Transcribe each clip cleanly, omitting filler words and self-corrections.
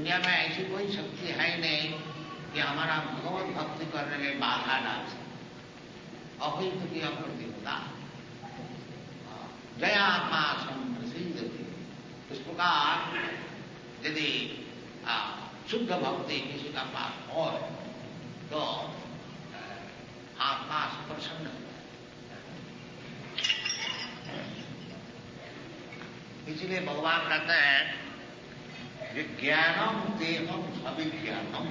दुनिया में ऐसी कोई शक्ति है ही नहीं कि हमारा भगवत भक्ति करने में बाधा डाल सके। अहित की अप्रतिभा जया पासम प्रसिद्धि। इस प्रकार यदि शुद्ध भक्ति किसी का पास हो तो आत्मा प्रसन्न हो। इसलिए भगवान कहते हैं विज्ञानम देहम अभिज्ञानम।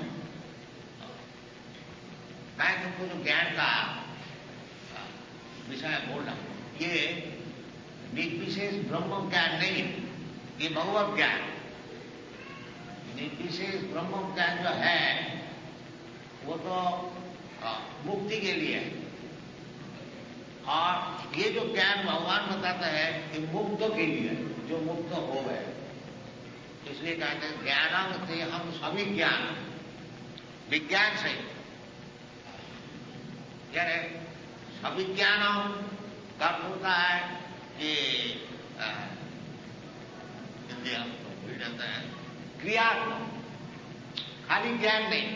मैं तुमको जो ज्ञान का विषय बोल रहा हूं, ये निर्विशेष ब्रह्म ज्ञान नहीं, ये भगवत ज्ञान। निर्विशेष ब्रह्म ज्ञान जो है वो तो मुक्ति के लिए है, और ये जो ज्ञान भगवान बताता है ये मुक्त के लिए है, जो मुक्त हो गए। इसलिए कहते हैं ज्ञानम से हम सभी ज्ञान, विज्ञान से यानी अभिज्ञानम का होता है कि हिंदी हम भूल जाते हैं, क्रियात्मक, खाली ज्ञान नहीं।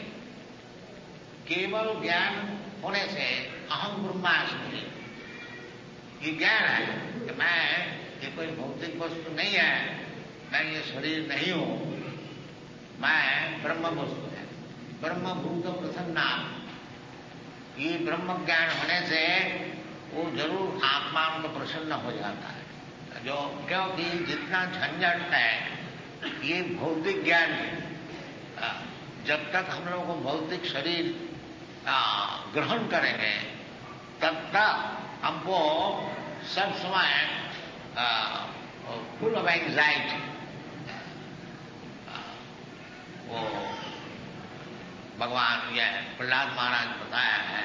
केवल ज्ञान होने से अहम ब्रह्मास्मि, ये ज्ञान है कि मैं, ये कोई भौतिक वस्तु नहीं है, मैं ये शरीर नहीं हूं, मैं ब्रह्म वस्तु है, ब्रह्मभूत प्रसन्ना। ये ब्रह्म ज्ञान होने से वो जरूर आत्मा को प्रसन्न हो जाता है। जो क्योंकि जितना झंझट है ये भौतिक ज्ञान है। जब तक हम लोगों को भौतिक शरीर ग्रहण करेंगे तब तक हमको सब समय फुल ऑफ एंजाइटी। वो भगवान यह प्रहलाद महाराज बताया है,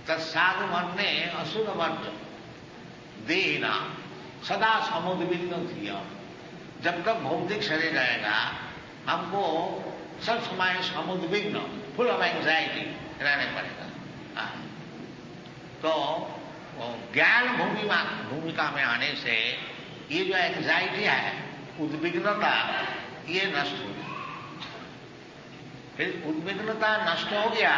तत्साधु मरने असुर वर्ज देना सदा समुद्विग्न किया। जब तक भौतिक शरीर रहेगा हमको सब समय समुद्विग्न, फुल ऑफ एंजाइटी रहने पड़ेगा। तो ज्ञान भूमिका में आने से ये जो एंजाइटी है, उद्विग्नता, ये नष्ट हो गई। फिर उद्विग्नता नष्ट हो गया,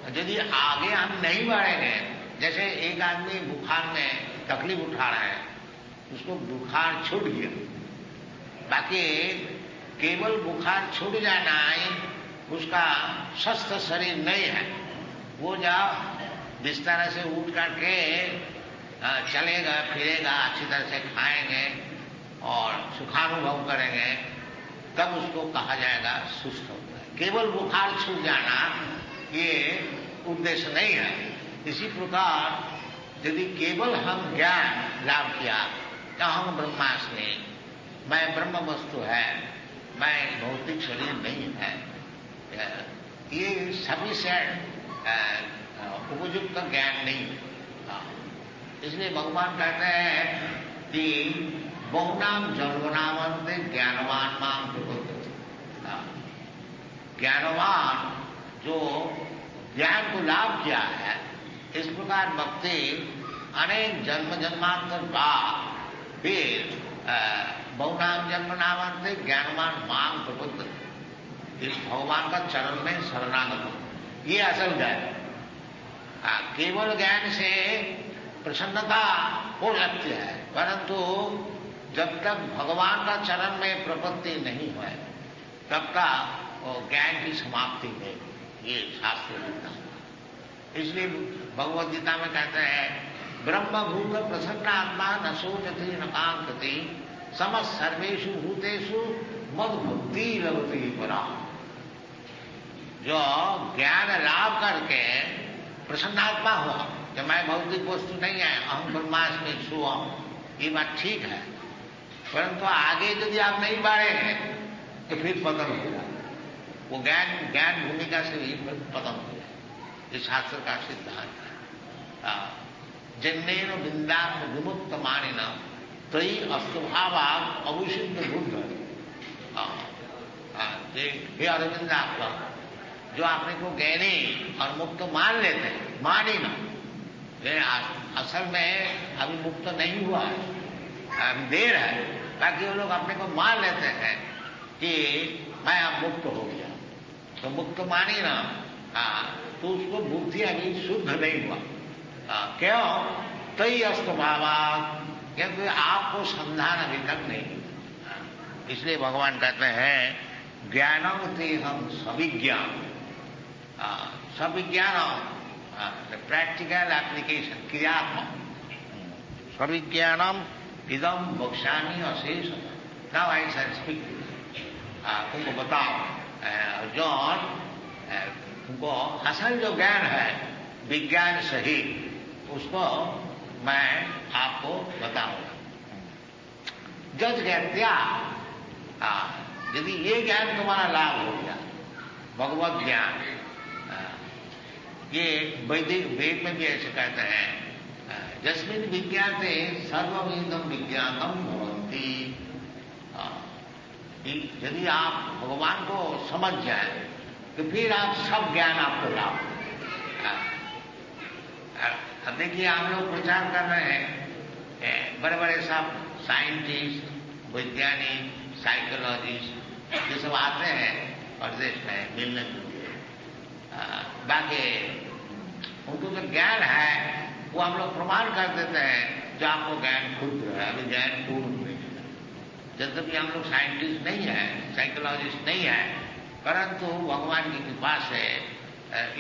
यदि आगे हम नहीं बढ़ेंगे, जैसे एक आदमी बुखार में तकलीफ उठा रहा है, उसको बुखार छूट गया, बाकी केवल बुखार छूट जाना उसका स्वस्थ शरीर नहीं है। वो जब बिस्तर से उठ करके चलेगा फिरेगा, अच्छी तरह से खाएंगे और सुखानुभव करेंगे, तब उसको कहा जाएगा सुस्त हो गया। केवल बुखार छूट जाना ये उद्देश्य नहीं है। इसी प्रकार यदि केवल हम ज्ञान लाभ किया तो हम ब्रह्मास्मि, मैं ब्रह्म वस्तु है, मैं भौतिक शरीर नहीं है, ये सभी से उपयुक्त ज्ञान नहीं। इसलिए भगवान कहते हैं कि बहुनाम जन्मनामंते ज्ञानवान माम प्रबुद्धति। ज्ञानवान जो ज्ञान को लाभ किया है, इस प्रकार भक्ति अनेक जन्म जन्मांतर बाद फिर बहुनाम जन्म नामंते ज्ञानवान मांग प्रबुद्ध, इस भगवान का चरण में शरणागत हो। ये असल ज्ञान। केवल ज्ञान से प्रसन्नता हो सकती है, परंतु जब तक भगवान का चरण में प्रपत्ति नहीं हुआ तब तक ज्ञान की समाप्ति नहीं। ये शास्त्र लिखता है। इसलिए भगवद गीता में कहते हैं ब्रह्मभूत प्रसन्न आत्मा न शोचति न कांक्षति समस्त सर्वेषु भूतेषु मद्भक्ति लभते परा। जो ज्ञान लाभ करके प्रसन्नात्मा हुआ कि मैं भौतिक वस्तु नहीं है, अहम ब्रह्मास्मि सोहम, ये बात ठीक है, परंतु आगे यदि आप नहीं बढ़ेंगे तो फिर पतन हो जाएगा। वो ज्ञान भूमिका से भी पतन हो जाए। ये शास्त्र का सिद्धांत है। जन्नेन बिंदान विमुक्त मानिन तई अस्तुभावाग अवुसिद्ध बुद्ध। हे अरविंद आपका जो आपने को ज्ञानी और मुक्त मान लेते हैं, मानी ना, असल में अभी मुक्त नहीं हुआ है, अभी देर है, ताकि वो लोग अपने को मान लेते हैं कि मैं अब मुक्त हो गया, तो मुक्त मानी ना, तो उसको बुद्धि अभी शुद्ध नहीं हुआ। क्यों? तई अस्त भावा, क्योंकि आपको संधान अभी तक नहीं। इसलिए भगवान कहते हैं ज्ञानम ते हम सविज्ञान, सविज्ञानम प्रैक्टिकल एप्लीकेशन, क्रियात्मक। सविज्ञानम इदम बक्ष्यामि अशेष। Now I shall speak. तुमको बताओ अर्जुन, तुमको असल जो ज्ञान है विज्ञान सहित, उसको मैं आपको बताऊंगा। जज ज्ञात्या, यदि ये ज्ञान तुम्हारा लाभ हो गया, भगवत ज्ञान, ये वैदिक वेद में भी ऐसे कहते हैं, जस्मिन विज्ञाते सर्ववेदम विज्ञानम भवन्ति। यदि आप भगवान को समझ जाए तो फिर आप सब ज्ञान आपको लाभ। अब देखिए, हम लोग प्रचार कर रहे हैं, बड़े बड़े सब साइंटिस्ट, वैज्ञानिक, साइकोलॉजिस्ट, ये सब आते हैं प्रदेश में मिलने के लिए। बाकी उनको जो ज्ञान है वो हम लोग प्रमाण कर देते हैं, जो आपको ज्ञान क्षुद्र है, अभी ज्ञान पूर्ण नहीं है। यद्यपि हम लोग साइंटिस्ट नहीं है, साइकोलॉजिस्ट नहीं है, परंतु भगवान की कृपा से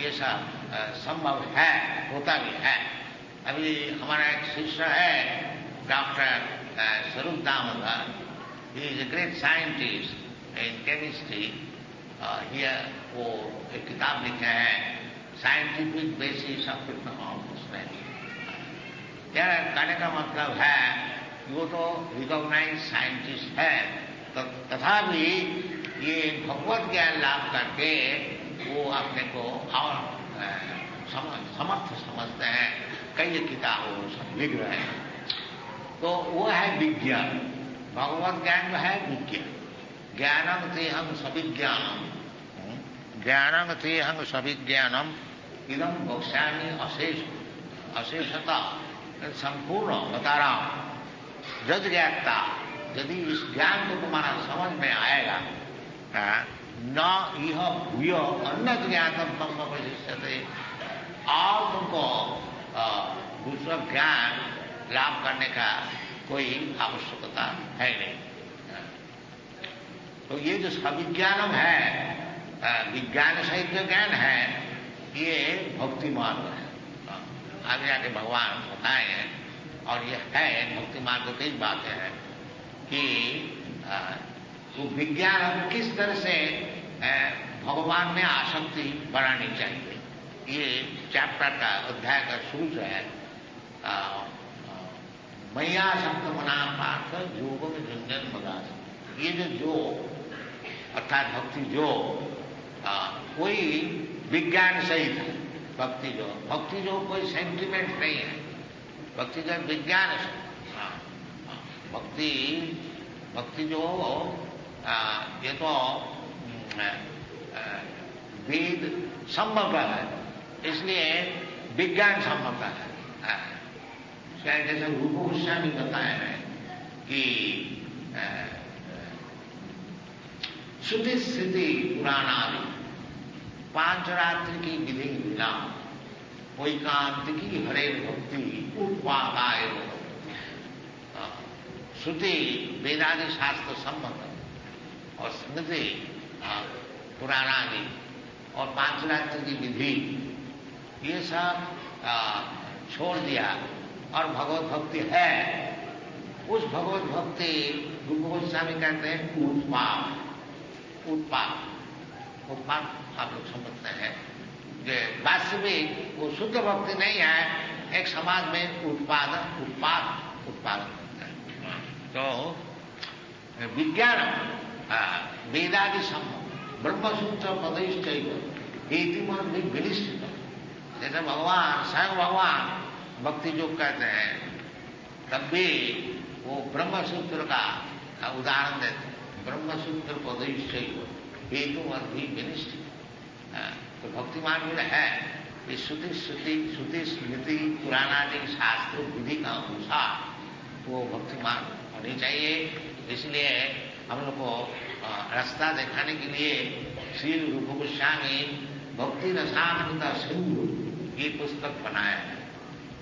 ये सब संभव है, होता भी है। अभी हमारा एक शिष्य है डॉक्टर स्वरूप Damodar, he is a great scientist in chemistry. वो एक किताब लिखे हैं, साइंटिफिक बेसिस ऑफ उसमें। यह कहने का मतलब है वो तो रिकॉग्नाइज साइंटिस्ट है, तो तथापि ये भगवत ज्ञान लाभ करके वो अपने को और समर्थ समझते हैं। कई किताबों सब लिख रहे हैं, तो वो है विज्ञान। भगवत ज्ञान जो है विज्ञान। ज्ञानम तेहं सविज्ञानम, ज्ञानम तेहं सविज्ञानम इदम बक्ष्यामि अशेष, अशेषता संपूर्ण बता रहा हूं। जज ज्ञाता, यदि इस ज्ञान को तुम्हारा समझ में आएगा, न यह भूय अन्य ज्ञातम तम न प्रशिष्यते, और तुमको दूसरा ज्ञान लाभ करने का कोई आवश्यकता है नहीं। तो ये जो सविज्ञानम है, विज्ञान सहित जो ज्ञान है, ये भक्ति मार्ग है। आगे आगे भगवान बताए हैं, और ये है भक्ति मार्ग। कई बातें हैं कि वो विज्ञान किस तरह से भगवान में आसक्ति बढ़ानी चाहिए। ये चैप्टर का अध्याय का शुरू से है। मैया शब्द मना पार्थ योगो में झुंझन मदास। ये जो अर्थात भक्ति जो कोई विज्ञान सहित है, भक्ति जो कोई सेंटिमेंट नहीं है, भक्ति जो विज्ञान है। भक्ति जो ये तो वेद सम्मत है, इसलिए विज्ञान सम्मत है। जैसे रूप गोस्वामी बताया है कि श्रुति स्थिति पुराणादि पांच रात्रि की विधि विना वैकांतिकी हरे भक्ति उत्पादाय। श्रुति वेदादि शास्त्र सम्मत और स्मृति पुराणादि और पांच रात्रि की विधि, ये सब छोड़ दिया और भगवत भक्ति है। उस भगवत भक्ति रूप गोस्वामी कहते हैं उत्पाद। उत्पाद आप लोग समझते हैं कि वास्तविक वो शुद्ध भक्ति नहीं है, एक समाज में उत्पादन करते हैं। तो विज्ञान वेदादि सम्मत ब्रह्मसूत्र पदैश्च हेतिमन भी विनिश्चित। जैसे भगवान स्वयं भगवान भक्ति जो कहते हैं, तब भी वो ब्रह्मसूत्र का उदाहरण देते हैं। ब्रह्मसूत्र पदैश्च हेतुमन भी विनिश्चित। तो भक्ति मार्ग है कि श्रुति स्मृति पुराणादि शास्त्र विधि का अनुसार वो भक्ति मार्ग होनी चाहिए। इसलिए हम लोग को रास्ता दिखाने के लिए श्री रूप गोस्वामी भक्ति रसामृत सिंधु ये पुस्तक बनाया है,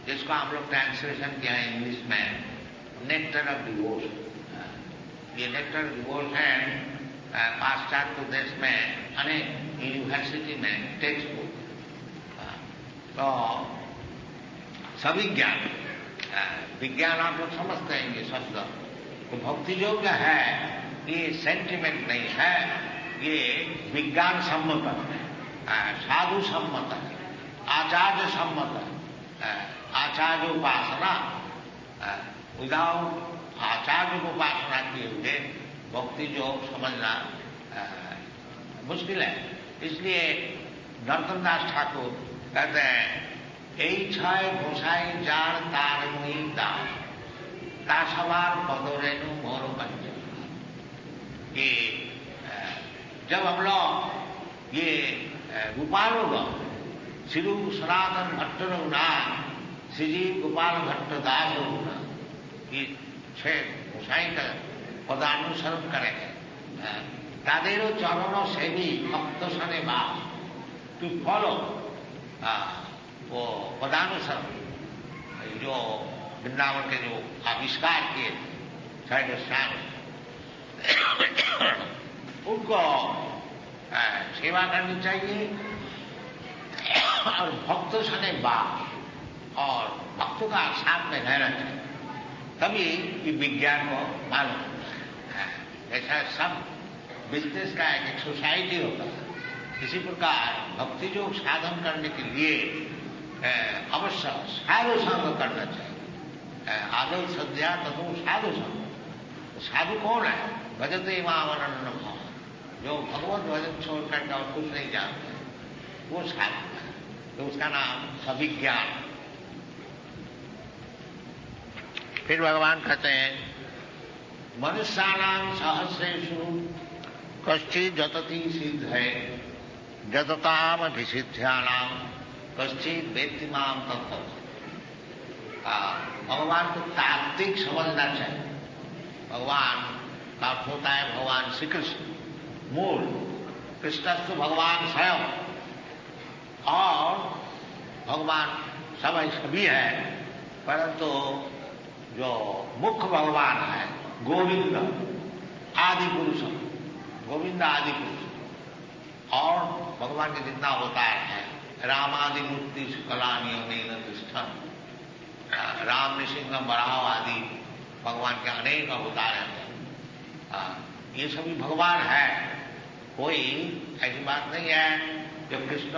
जिसको हम लोग ट्रांसलेशन किया है इंग्लिश में, नेक्टर ऑफ डिवोर्स। ये नेक्टर ऑफ डिवोर्स है पाश्चात्य देश में अनेक यूनिवर्सिटी में टेक्स्ट बुक। तो सविज्ञान विज्ञान आप लोग समझते हैं ये शब्द। तो भक्ति योग है ये सेंटिमेंट नहीं है, ये विज्ञान सम्मत है, साधु सम्मत है, आचार्य सम्मत है। आचार्य उपासना, विदाउट आचार्य को उपासना किए हुए भक्ति योग समझना मुश्किल है। इसलिए नरोत्तमदास ठाकुर कहते हैं এই ছয় ঘোষাই যার তার মুই দাস তা সবার পদরেণু मोर पंच। ये जब हम लोग ये गोपालोग श्री सनातन भट्ट रघुना श्री गोपाल भट्ट दास रघुना ये छह घोषाई का पदानुसरण करेंगे तादेरो चरणों से भी भक्त सने बास टू फॉलो वो पदानुसरण जो वृंदावन के जो आविष्कार किए साइड उनको सेवा करनी चाहिए और भक्तों सने बात और भक्तों का साथ में रहना चाहिए, तभी ये विज्ञान को मालूम होता है। ऐसा सब बिजनेस का एक सोसाइटी होता है, इसी प्रकार भक्ति योग साधन करने के लिए अवश्य साधु संग करना चाहिए। आदौ सद्या तथो साधु संग। साधु कौन है? भजते मामनन्न भाव, जो भगवत भजन छोड़ करके और कुछ नहीं जानते वो साधु है। तो उसका नाम सविज्ञान। फिर भगवान कहते हैं मनुष्याणाम सहस्रेषु कश्चित् जतति सिद्ध है जतताम अभिसिद्ध्यानाम कश्चित् वेत्ति माम तत्तत्। भगवान को तात्विक समझना चाहिए। भगवान का अर्थ होता है भगवान श्री कृष्ण, मूल कृष्णस्तु भगवान स्वयं, और भगवान सभी है, परंतु जो मुख्य भगवान है गोविंद आदि पुरुष, गोविंद आदि पुरुष, और भगवान के जितना अवतार है रामादि मूर्ति कला नियमेन तिष्ठन्, राम नृसिंह बराह आदि भगवान के अनेक अवतार हैं। ये सभी भगवान है, कोई ऐसी बात नहीं है जो कृष्ण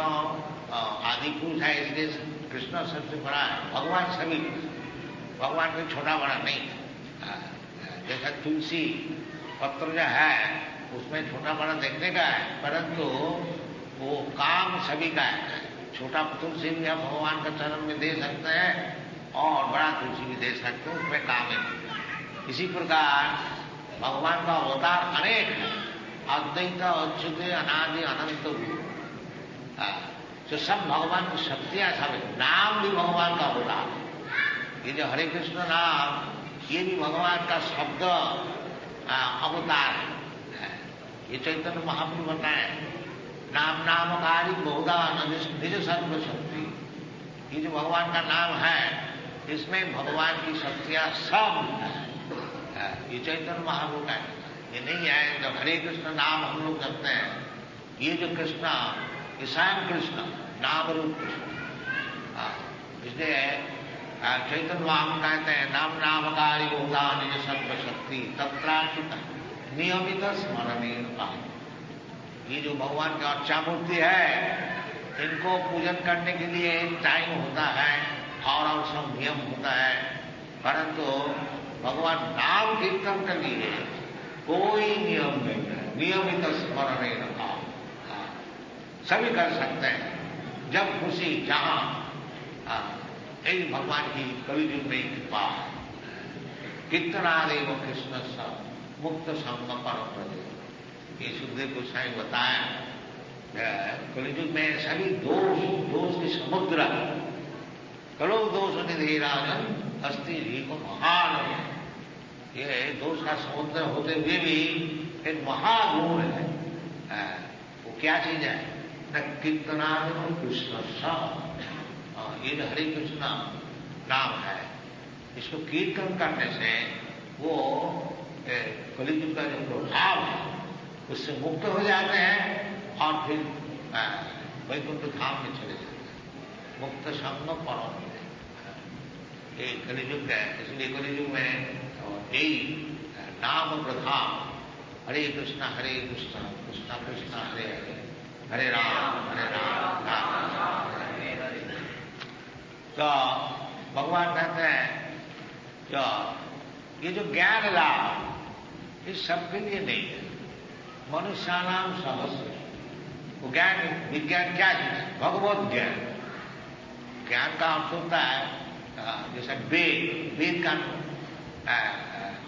आदि पुरुष है इसलिए कृष्ण सबसे बड़ा है। भगवान सभी, भगवान कोई छोटा बड़ा नहीं। जैसा तुलसी पत्र जो है उसमें छोटा बड़ा देखने का है, परंतु वो काम सभी का है। छोटा तुलसी भी आप भगवान का चरण में दे सकते हैं और बड़ा तुलसी भी दे सकते हैं, उसमें काम है। इसी प्रकार भगवान का अवतार अनेक है, अद्वैत अच्युत अनादि अनंत रूप। तो सब भगवान की शक्तियां सब, नाम भी भगवान का अवतार है। ये जो हरे कृष्ण नाम ये भी भगवान का शब्द अवतार है। ये चैतन्य महाप्रभु बताए नाम नामकारी बहुधा निज सर्व शक्ति। ये जो भगवान का नाम है इसमें भगवान की शक्तियां सब है। ये चैतन्य महाप्रभु का ये नहीं है जब हरे कृष्ण नाम हम लोग करते हैं, ये जो कृष्ण ये स्वयं कृष्ण नाम रूप कृष्ण। इसलिए चैतन्य महाप्रभु कहते हैं नाम नामकारी बहुधा निज सर्व शक्ति तत्रार्चित नियमित स्मरणीय। ये जो भगवान की अर्चा मूर्ति है इनको पूजन करने के लिए टाइम होता है और सब नियम होता है, परंतु भगवान नाम कीर्तन के लिए कोई नियम नहीं है, नियमित स्मरण नहीं रखा। सभी कर सकते हैं जब खुशी जहां। यही भगवान की कलियुग में कृपा। कीर्तनादेव कृष्ण स मुक्त संग परम प्रदेश। ये सुखदेव गोस्वामी बताया कलियुग में सभी दोष के समुद्र कलो दोष निधि राजन हस्ती जी को महान ये दोष का समुद्र होते हुए भी एक महागुण है। वो क्या चीज है? न कीर्तनार्थ कृष्ण ये जो हरे कृष्ण नाम है, इसको कीर्तन करने से वो कलियुग का जो प्रभाव है उससे मुक्त हो जाते हैं और फिर वैकुंठ धाम में चले जाते हैं। मुक्त संग परम ये कलियुग है। इसलिए कलियुग में यही नाम प्रधान, हरे कृष्णा कृष्णा कृष्णा हरे हरे, हरे राम राम राम हरे हरे। तो भगवान कहते हैं ये जो ज्ञान लाभ इस सबके लिए नहीं है। मनुष्यानाम सहस्र, वो ज्ञान विज्ञान क्या चीज है? भगवत ज्ञान। ज्ञान का अर्थ होता है जैसे वेद का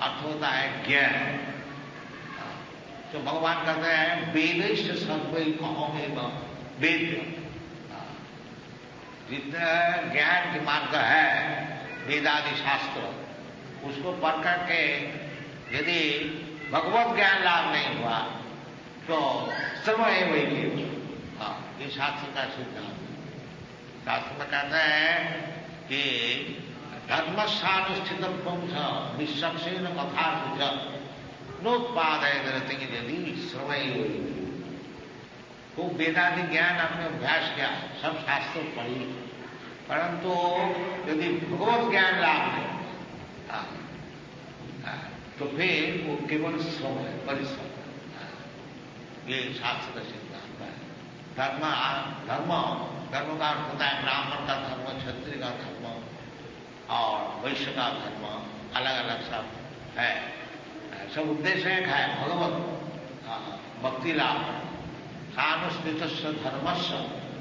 अर्थ होता है ज्ञान। तो भगवान कहते हैं वेदैश्च सर्वैः अहमेव वेद्यः। जितना ज्ञान की मार्ग है वेदादि शास्त्र, उसको पढ़ करके यदि भगवत ज्ञान लाभ नहीं हुआ तो सर्वैव ये शास्त्र का सिद्धांत। शास्त्र में कहते हैं कि धर्मस्थानुष्ठित पुंस निःशक्सेन कथार्थ नोत्पादय दरति यदि सर्वैव। तो वेदादि ज्ञान आपने अभ्यास किया, सब शास्त्र पढ़ी, परंतु यदि भगवत ज्ञान लाभ नहीं तो फिर वो केवल श्रम है, परिश्रम है। ये शास्त्र का सिद्धांत है। धर्म का अर्थ होता है ब्राह्मण का धर्म, क्षत्रिय का धर्म और वैश्य का धर्म, अलग अलग सब है। सब उद्देश्य एक है, भगवत भक्ति लाभ। सानुष्ठित धर्मस्य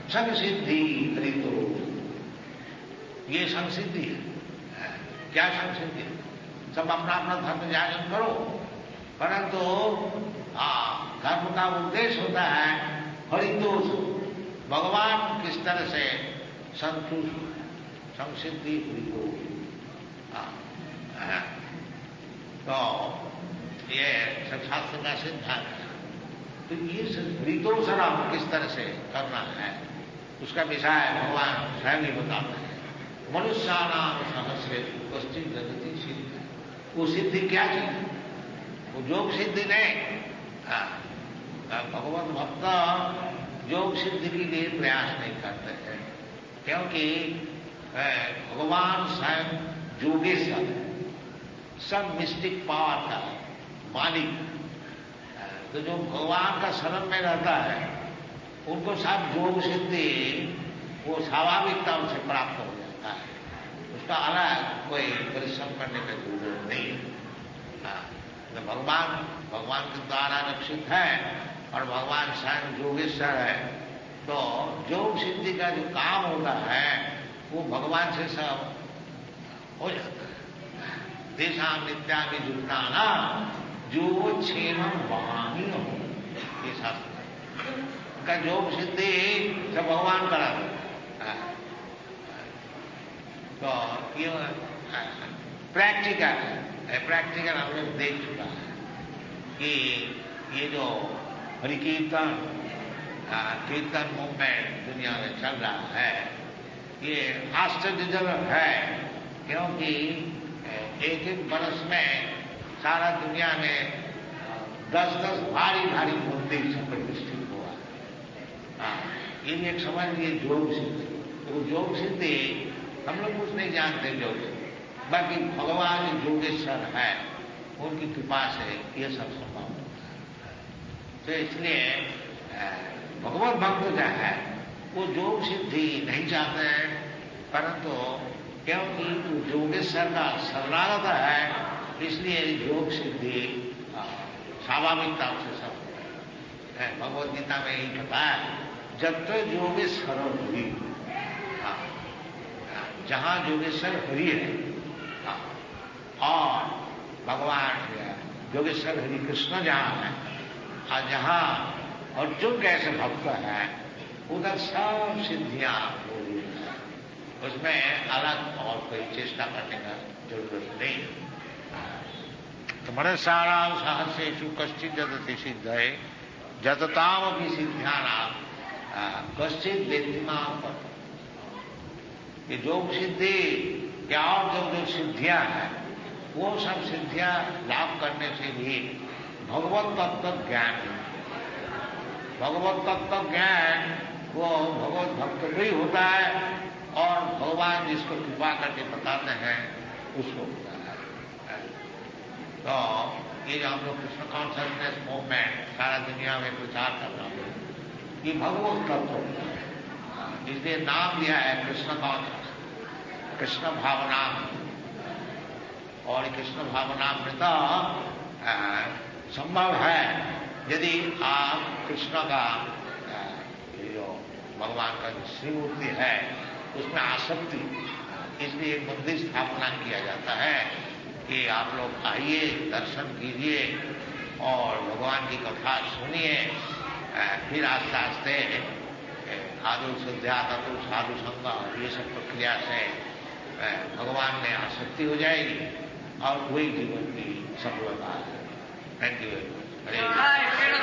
संसिद्धि हरितो, ये संसिद्धि है। क्या संसिद्धि? सब अपना अपना धर्म जागरण करो, परंतु धर्म का उद्देश्य होता है हरितोष, भगवान किस तरह से संतुष्ट, संसिद्धि हरितो। तो ये सब शास्त्र का सिद्धांत है। तो ये हरितोषराम किस तरह से करना है उसका विषय भगवान स्वयं ही बताते हैं। मनुष्यानाम सहस्रे कश्चित् जगति सिद्धि। वो सिद्धि क्या चीज है? वो योग सिद्धि नहीं। भगवत भक्त योग सिद्धि के लिए प्रयास नहीं करते हैं, क्योंकि भगवान स्वयं योगेश्वर है, सब मिस्टिक पावर का मालिक। तो जो भगवान का शरण में रहता है उनको सब योग सिद्धि वो स्वाभाविकता उनसे प्राप्त हो जाता है। उसका अलग कोई परिश्रम करने की जरूरत नहीं है। तो भगवान के द्वारा रक्षित है और भगवान स्वयं योगेश्वर है। तो योग सिद्धि का जो काम होता है वो भगवान से सब हो जाता है। देशाम नित्यामि जुटाना जो क्षेमम वाणी हो, ये शास्त्र का योग सिद्धि सब भगवान कराते हैं। तो ये प्रैक्टिकल हम लोग देख चुका है कि ये जो हरि कीर्तन मूवमेंट दुनिया में चल रहा है, ये आश्चर्यजनक है, क्योंकि एक एक बरस में सारा दुनिया में 10-10 भारी भारी मंदिर से प्रतिष्ठित हुआ। ये भी एक समझ लिए योग सिद्धि। तो योग सिद्धि हम लोग कुछ नहीं जानते योग, बाकी भगवान योगेश्वर है, उनकी कृपा से ये सब संभव होता है। तो इसलिए भगवत भक्त जो है वो योग सिद्धि नहीं चाहते हैं, परंतु क्योंकि योगेश्वर का शरणागत है इसलिए योग सिद्धि स्वाभाविकता से सब है। भगवद गीता में यही बताया, जब तक योगेश्वर हुई, जहां योगेश्वर हरि है और भगवान योगेश्वर हरि कृष्ण जहां है और जहां अर्जुन कैसे भक्त है, उधर सब सिद्धियां हो रही है। उसमें अलग और कोई चेष्टा करने का जरूरत नहीं है। तो मनसाराम सहस्रेषु कश्चित जदति सिद्धये जततामपि सिद्ध्यानाम कश्चित वेत्तिमाम पद। ये योग सिद्धि क्या और जो सिद्धियां हैं वो सब सिद्धियां लाभ करने से भी भगवत तत्व ज्ञान, भगवत तत्व ज्ञान वो भगवत भक्त भी होता है और भगवान जिसको कृपा करके बताते हैं उसको होता है। तो ये जो हम लोग कृष्ण कॉन्शसनेस मूवमेंट सारा दुनिया में प्रचार कर रहा है ये भगवत तत्व, इसलिए नाम दिया है कृष्ण कॉन्शस, कृष्ण भावना। और कृष्ण भावना में तो संभव है यदि आप कृष्ण का जो भगवान का श्रीमूर्ति है उसमें आसक्ति, इसलिए एक मंदिर स्थापना किया जाता है कि आप लोग आइए, दर्शन कीजिए और भगवान की कथा सुनिए। फिर आस्ते आस्ते आदु शुद्ध्या तत्व साधु संग ये सब प्रक्रिया से भगवान में आसक्ति हो जाएगी और वही जीवन की सफलता है। Thank you very much.